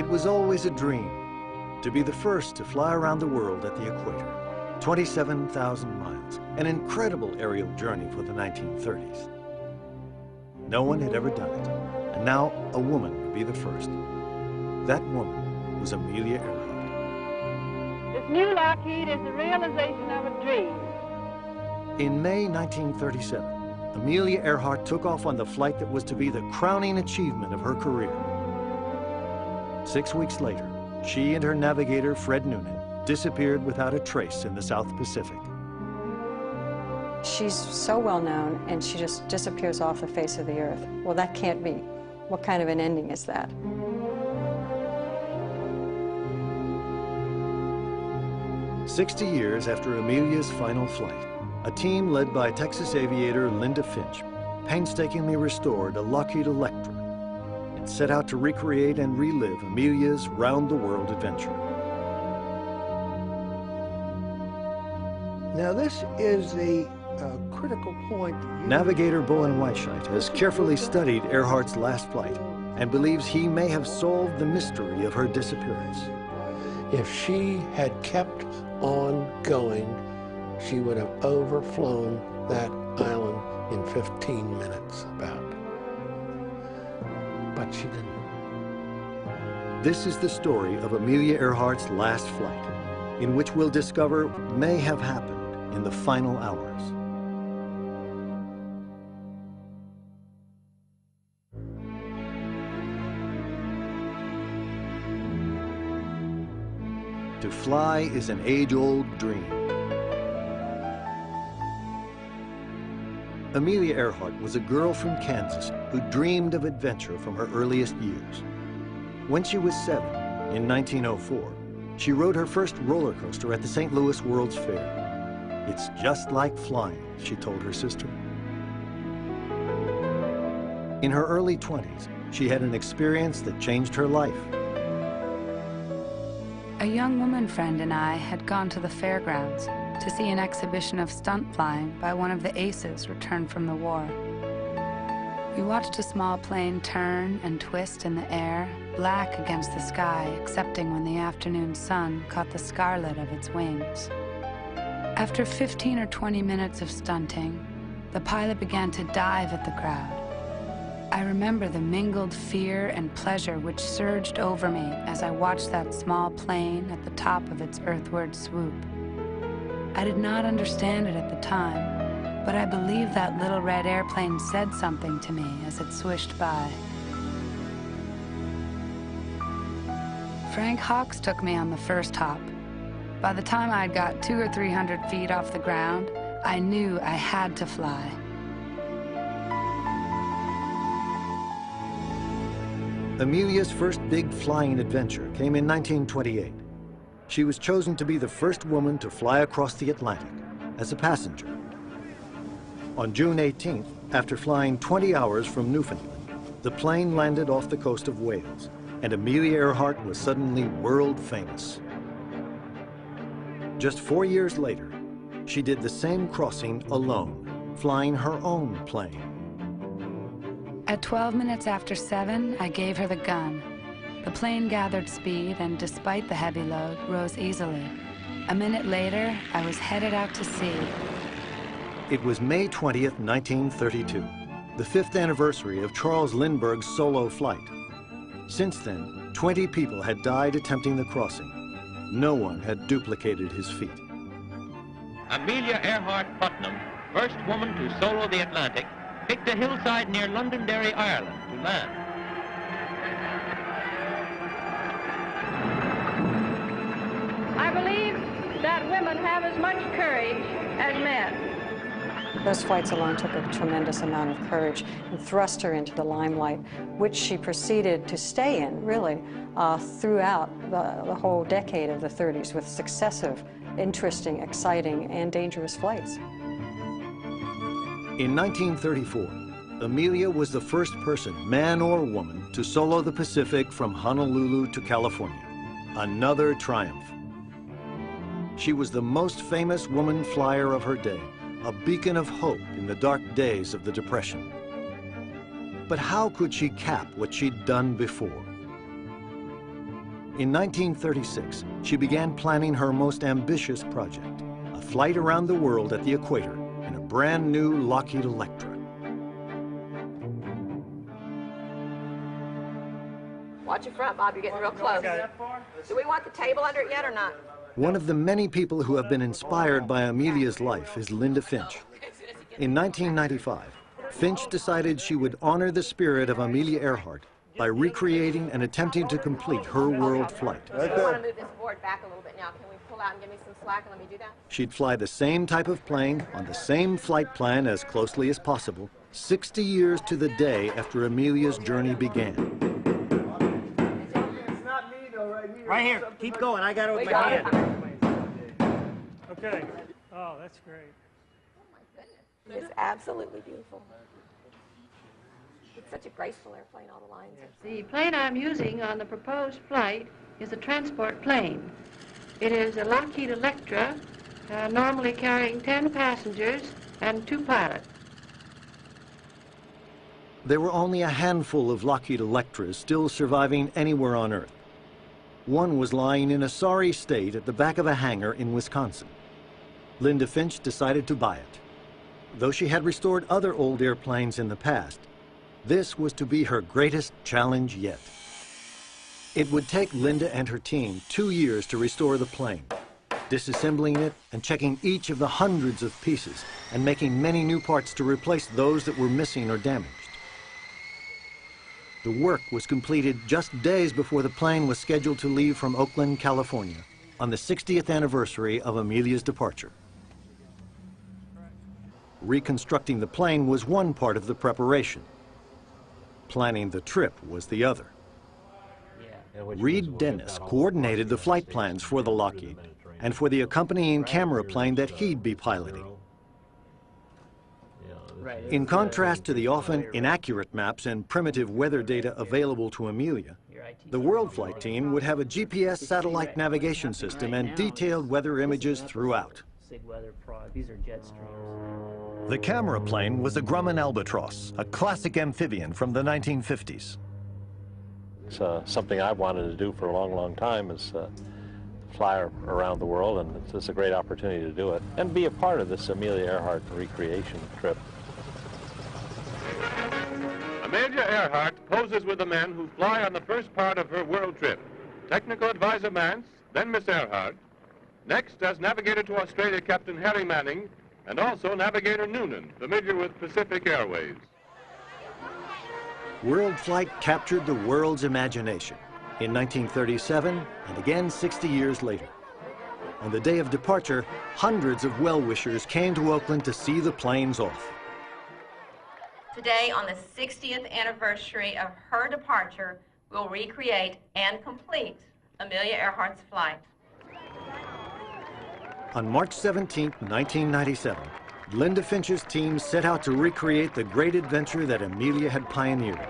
It was always a dream to be the first to fly around the world at the equator. 27,000 miles, an incredible aerial journey for the 1930s. No one had ever done it, and now a woman would be the first. That woman was Amelia Earhart. This new Lockheed is the realization of a dream. In May 1937, Amelia Earhart took off on the flight that was to be the crowning achievement of her career. 6 weeks later, she and her navigator, Fred Noonan, disappeared without a trace in the South Pacific. She's so well known, and she just disappears off the face of the earth. Well, that can't be. What kind of an ending is that? "60 years after Amelia's final flight, a team led by Texas aviator Linda Finch painstakingly restored a Lockheed Electra and set out to recreate and relive Amelia's round-the-world adventure. Now this is the critical point. Navigator Bowen Weisheit has carefully studied Earhart's last flight and believes he may have solved the mystery of her disappearance. If she had kept on going, she would have overflown that island in 15 minutes about. But she didn't. This is the story of Amelia Earhart's last flight, in which we'll discover what may have happened in the final hours. To fly is an age-old dream. Amelia Earhart was a girl from Kansas who dreamed of adventure from her earliest years. When she was 7, in 1904, she rode her first roller coaster at the St. Louis World's Fair. "It's just like flying," she told her sister. In her early 20s, she had an experience that changed her life. A young woman friend and I had gone to the fairgrounds to see an exhibition of stunt flying by one of the aces returned from the war. We watched a small plane turn and twist in the air, black against the sky, excepting when the afternoon sun caught the scarlet of its wings. After 15 or 20 minutes of stunting, the pilot began to dive at the crowd. I remember the mingled fear and pleasure which surged over me as I watched that small plane at the top of its earthward swoop. I did not understand it at the time, but I believe that little red airplane said something to me as it swished by. Frank Hawks took me on the first hop. By the time I'd got 200 or 300 feet off the ground, I knew I had to fly. Amelia's first big flying adventure came in 1928. She was chosen to be the first woman to fly across the Atlantic as a passenger. On June 18th, after flying 20 hours from Newfoundland, the plane landed off the coast of Wales, and Amelia Earhart was suddenly world famous. Just 4 years later, she did the same crossing alone, flying her own plane. At 12 minutes after 7, I gave her the gun. The plane gathered speed and, despite the heavy load, rose easily. A minute later, I was headed out to sea. It was May 20th, 1932, the 5th anniversary of Charles Lindbergh's solo flight. Since then, 20 people had died attempting the crossing. No one had duplicated his feat. Amelia Earhart Putnam, first woman to solo the Atlantic, picked a hillside near Londonderry, Ireland, to land. I believe that women have as much courage as men. Those flights alone took a tremendous amount of courage and thrust her into the limelight, which she proceeded to stay in, really, throughout the whole decade of the 30s with successive, interesting, exciting, and dangerous flights. In 1934, Amelia was the first person, man or woman, to solo the Pacific from Honolulu to California. Another triumph. She was the most famous woman flyer of her day, a beacon of hope in the dark days of the Depression. But how could she cap what she'd done before? In 1936, she began planning her most ambitious project, a flight around the world at the equator in a brand new Lockheed Electra. Watch your front, Bob. You're getting real close. Do we want the table under it yet or not? One of the many people who have been inspired by Amelia's life is Linda Finch. In 1995, Finch decided she would honor the spirit of Amelia Earhart by recreating and attempting to complete her world flight. I want to move this board back a little bit now. Can we pull out and give me some slack and let me do that? She'd fly the same type of plane on the same flight plan as closely as possible, 60 years to the day after Amelia's journey began. Right here. Keep going. I got it with my hand. Okay. Oh, that's great. Oh, my goodness. It's absolutely beautiful. It's such a graceful airplane, all the lines. The plane I'm using on the proposed flight is a transport plane. It is a Lockheed Electra, normally carrying 10 passengers and 2 pilots. There were only a handful of Lockheed Electras still surviving anywhere on Earth. One was lying in a sorry state at the back of a hangar in Wisconsin. Linda Finch decided to buy it. Though she had restored other old airplanes in the past, this was to be her greatest challenge yet. It would take Linda and her team 2 years to restore the plane, disassembling it and checking each of the hundreds of pieces and making many new parts to replace those that were missing or damaged. The work was completed just days before the plane was scheduled to leave from Oakland, California, on the 60th anniversary of Amelia's departure. Reconstructing the plane was one part of the preparation. Planning the trip was the other. Reed Dennis coordinated the flight plans for the Lockheed and for the accompanying camera plane that he'd be piloting. In contrast to the often inaccurate maps and primitive weather data available to Amelia, the World Flight team would have a GPS satellite navigation system and detailed weather images throughout. The camera plane was a Grumman Albatross, a classic amphibian from the 1950s. It's something I've wanted to do for a long, long time, is fly around the world, and it's a great opportunity to do it and be a part of this Amelia Earhart recreation trip. Amelia Earhart poses with the men who fly on the first part of her world trip. Technical advisor Mance, then Miss Earhart. Next, as navigator to Australia, Captain Harry Manning, and also navigator Noonan, familiar with Pacific Airways. World Flight captured the world's imagination in 1937 and again 60 years later. On the day of departure, hundreds of well-wishers came to Oakland to see the planes off. Today, on the 60th anniversary of her departure, we'll recreate and complete Amelia Earhart's flight. On March 17, 1997, Linda Finch's team set out to recreate the great adventure that Amelia had pioneered.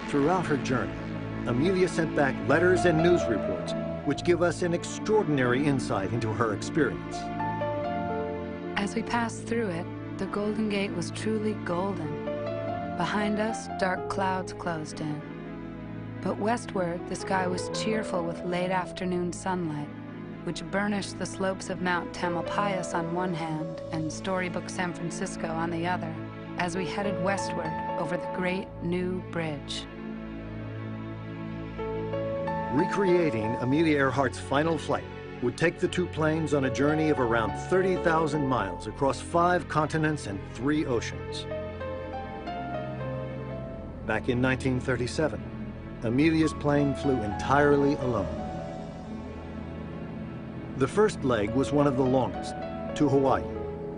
Throughout her journey, Amelia sent back letters and news reports, which give us an extraordinary insight into her experience. As we passed through it, the Golden Gate was truly golden. Behind us, dark clouds closed in. But westward, the sky was cheerful with late afternoon sunlight, which burnished the slopes of Mount Tamalpais on one hand and Storybook San Francisco on the other, as we headed westward over the great new bridge. Recreating Amelia Earhart's final flight would take the two planes on a journey of around 30,000 miles across 5 continents and 3 oceans. Back in 1937, Amelia's plane flew entirely alone. The first leg was one of the longest, to Hawaii,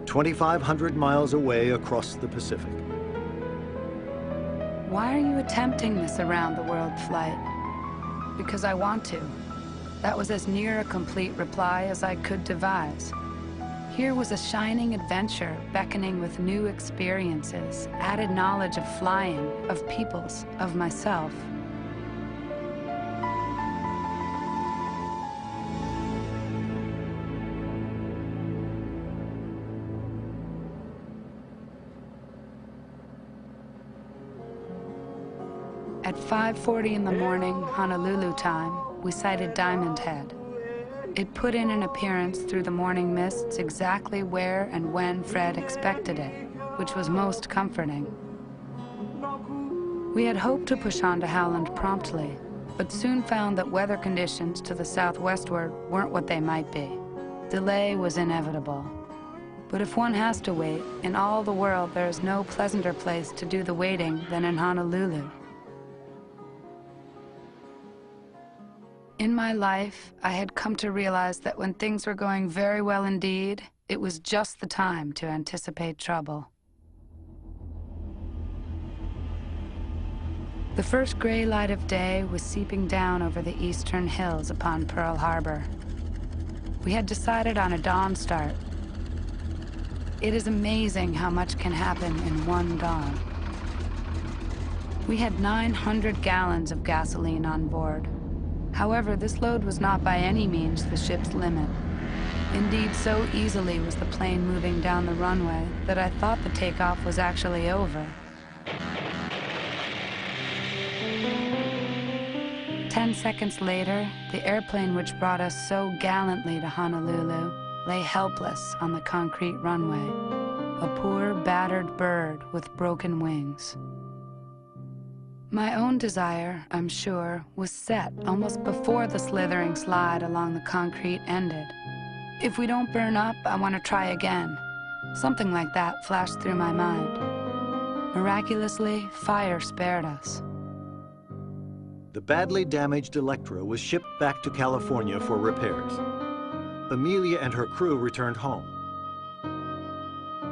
2,500 miles away across the Pacific. Why are you attempting this around-the-world flight? Because I want to. That was as near a complete reply as I could devise. Here was a shining adventure beckoning with new experiences, added knowledge of flying, of peoples, of myself. At 5:40 in the morning, Honolulu time, we sighted Diamond Head. It put in an appearance through the morning mists exactly where and when Fred expected it, which was most comforting. We had hoped to push on to Howland promptly, but soon found that weather conditions to the southwestward weren't what they might be. Delay was inevitable. But if one has to wait, in all the world there is no pleasanter place to do the waiting than in Honolulu. In my life, I had come to realize that when things were going very well indeed, it was just the time to anticipate trouble. The first gray light of day was seeping down over the eastern hills upon Pearl Harbor. We had decided on a dawn start. It is amazing how much can happen in one dawn. We had 900 gallons of gasoline on board. However, this load was not by any means the ship's limit. Indeed, so easily was the plane moving down the runway that I thought the takeoff was actually over. 10 seconds later, the airplane which brought us so gallantly to Honolulu lay helpless on the concrete runway, a poor, battered bird with broken wings. My own desire, I'm sure, was set almost before the slithering slide along the concrete ended. If we don't burn up, I want to try again. Something like that flashed through my mind. Miraculously, fire spared us. The badly damaged Electra was shipped back to California for repairs. Amelia and her crew returned home.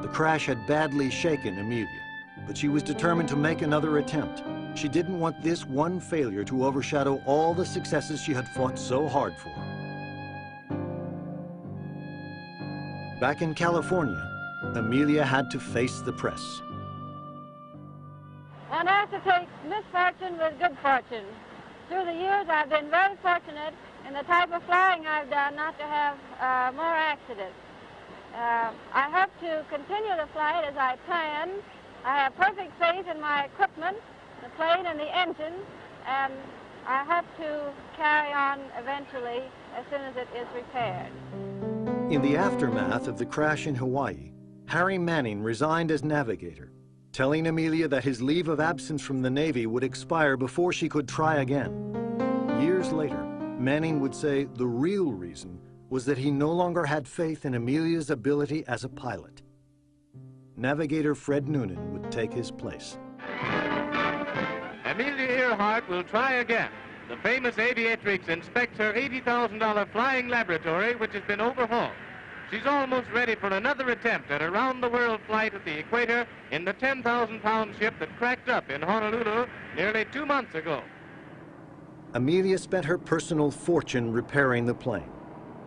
The crash had badly shaken Amelia, but she was determined to make another attempt. She didn't want this one failure to overshadow all the successes she had fought so hard for. Back in California, Amelia had to face the press. One has to take misfortune with good fortune. Through the years, I've been very fortunate in the type of flying I've done not to have more accidents. I hope to continue the flight as I planned. I have perfect faith in my equipment, the plane and the engine, and I hope to carry on eventually as soon as it is repaired. In the aftermath of the crash in Hawaii, Harry Manning resigned as navigator, telling Amelia that his leave of absence from the Navy would expire before she could try again. Years later, Manning would say the real reason was that he no longer had faith in Amelia's ability as a pilot. Navigator Fred Noonan would take his place. Amelia Earhart will try again. The famous aviatrix inspects her $80,000 flying laboratory, which has been overhauled. She's almost ready for another attempt at a round-the-world flight at the equator in the 10,000-pound ship that cracked up in Honolulu nearly 2 months ago. Amelia spent her personal fortune repairing the plane.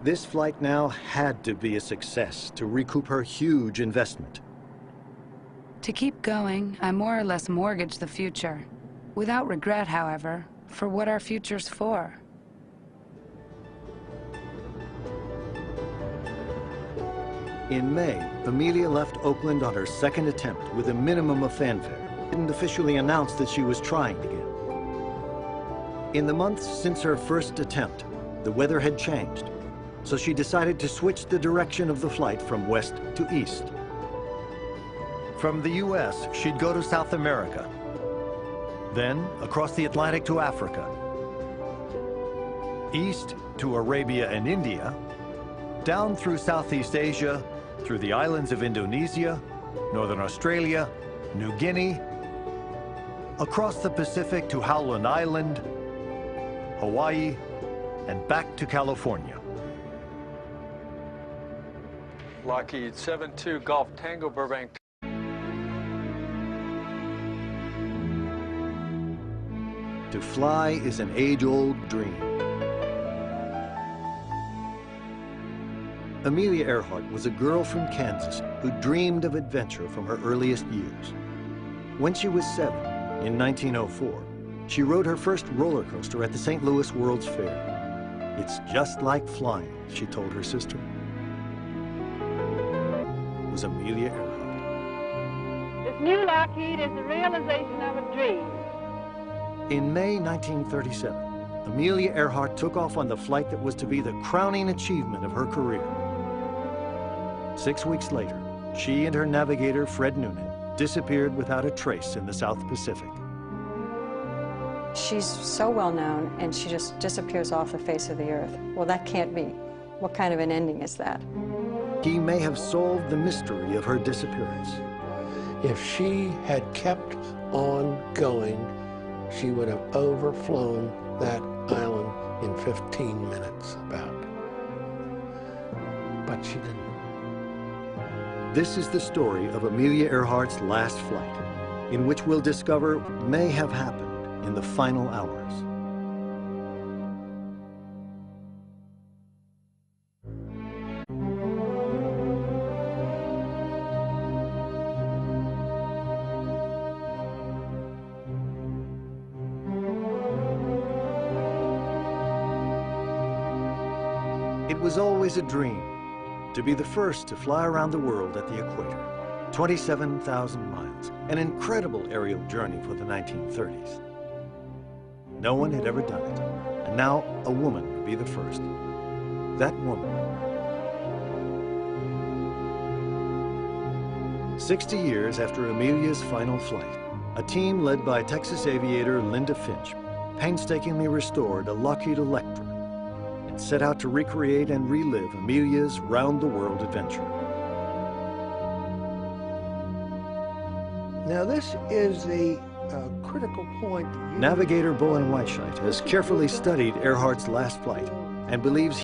This flight now had to be a success to recoup her huge investment. To keep going, I more or less mortgaged the future. Without regret, however, for what are futures for? In May, Amelia left Oakland on her second attempt with a minimum of fanfare. Didn't officially announce that she was trying again. In the months since her first attempt, the weather had changed, so she decided to switch the direction of the flight from west to east. From the US, she'd go to South America, then across the Atlantic to Africa, east to Arabia and India, down through Southeast Asia, through the islands of Indonesia, Northern Australia, New Guinea, across the Pacific to Howland Island, Hawaii, and back to California. Lockheed 72 Golf Tango Burbank. To fly is an age-old dream. Amelia Earhart was a girl from Kansas who dreamed of adventure from her earliest years. When she was 7, in 1904, she rode her first roller coaster at the St. Louis World's Fair. "It's just like flying," she told her sister. It was Amelia Earhart. This new Lockheed is the realization of a dream. In May 1937, Amelia Earhart took off on the flight that was to be the crowning achievement of her career. 6 weeks later, she and her navigator, Fred Noonan, disappeared without a trace in the South Pacific. She's so well known, and she just disappears off the face of the earth. Well, that can't be. What kind of an ending is that? He may have solved the mystery of her disappearance. If she had kept on going, she would have overflown that island in 15 minutes about. But she didn't. This is the story of Amelia Earhart's last flight, in which we'll discover what may have happened in the final hours. It was always a dream to be the first to fly around the world at the equator. 27,000 miles, an incredible aerial journey for the 1930s. No one had ever done it, and now a woman would be the first. That woman. 60 years after Amelia's final flight, a team led by Texas aviator Linda Finch painstakingly restored a Lockheed Electra and set out to recreate and relive Amelia's round-the-world adventure. Now this is the critical point. Navigator Bowen Weisheit has carefully studied Earhart's last flight and believes